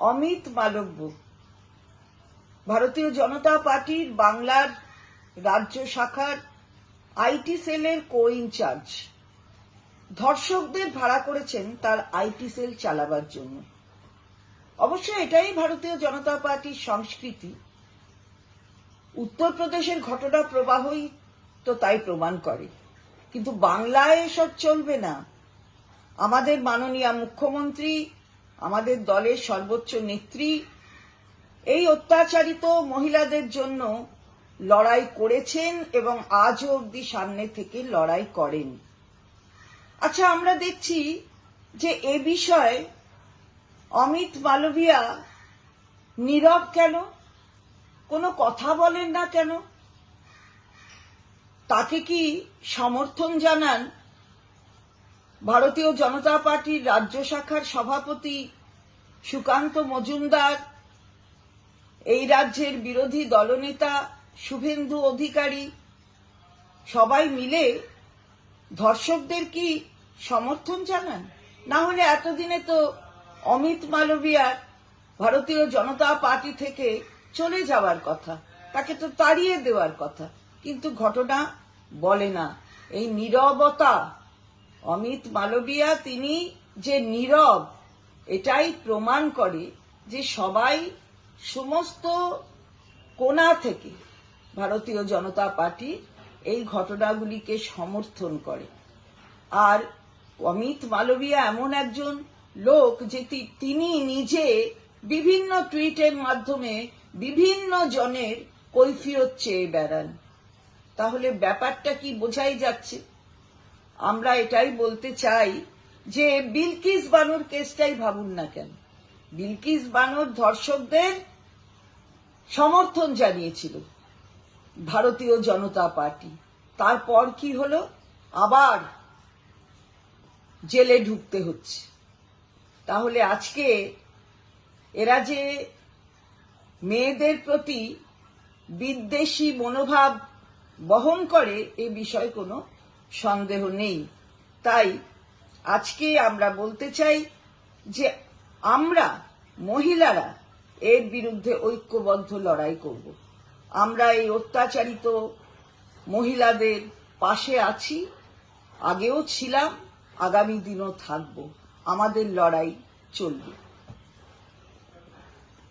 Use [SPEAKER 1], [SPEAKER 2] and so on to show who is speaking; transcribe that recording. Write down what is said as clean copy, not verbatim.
[SPEAKER 1] অমিত মালব্য ভারতীয় জনতা পার্টির বাংলার রাজ্য শাখার আইটি সেলের কো ইনচার্জ ধর্ষকদের ভাড়া করেছেন তার আইটি সেল চালাবার জন্য। অবশ্য এটাই ভারতীয় জনতা পার্টির সংস্কৃতি। উত্তরপ্রদেশের ঘটনা প্রবাহই তো তাই প্রমাণ করে। কিন্তু বাংলায় এসব চলবে না। আমাদের মাননীয় মুখ্যমন্ত্রী, আমাদের দলের সর্বোচ্চ নেত্রী এই অত্যাচারিত মহিলাদের জন্য লড়াই করেছেন এবং আজও অবধি সামনে থেকে লড়াই করেন। আচ্ছা, আমরা দেখছি যে এ বিষয়ে অমিত মালভিয়া নীরব কেন? কোনো কথা বলেন না কেন? তাকে কি সমর্থন জানান ভারতীয় জনতা পার্টির রাজ্য শাখার সভাপতি সুকান্ত মজুমদার, এই রাজ্যের বিরোধী দলনেতা শুভেন্দু অধিকারী? সবাই মিলে ধর্ষকদের কি সমর্থন জানান? না হলে এতদিনে তো অমিত মালভিয়ার ভারতীয় জনতা পার্টি থেকে চলে যাওয়ার কথা, তাকে তো তাড়িয়ে দেওয়ার কথা। কিন্তু ঘটনা বলে না। এই নীরবতা, অমিত মালভিয়া তিনি যে নীরব, এটাই প্রমাণ করে যে সবাই সমস্ত কোণা থেকে ভারতীয় জনতা পার্টি এই ঘটনাগুলিকে সমর্থন করে। আর অমিত মালভিয়া এমন একজন লোক যে তিনি নিজে বিভিন্ন টুইটের মাধ্যমে বিভিন্ন জনের কৈফিয়ত চেয়ে বেড়ান। তাহলে ব্যাপারটা কি বোঝাই যাচ্ছে? আমরা এটাই বলতে চাই যে বিলকিস বানুর কেসটাই ভাবুন না কেন। বিলকিস বানুর ধর্ষকদের সমর্থন জানিয়েছিল ভারতীয় জনতা পার্টি। তারপর কি হলো? আবার জেলে ঢুকতে হচ্ছে। তাহলে আজকে এরা যে মেয়েদের প্রতি বিদ্বেষী মনোভাব বহন করে, এ বিষয়ে কোনো সন্দেহ নেই। তাই আজকে আমরা বলতে চাই যে আমরা মহিলারা এর বিরুদ্ধে ঐক্যবদ্ধ লড়াই করব। আমরা এই অত্যাচারিত মহিলাদের পাশে আছি, আগেও ছিলাম, আগামী দিনও থাকব। আমাদের লড়াই চলবে।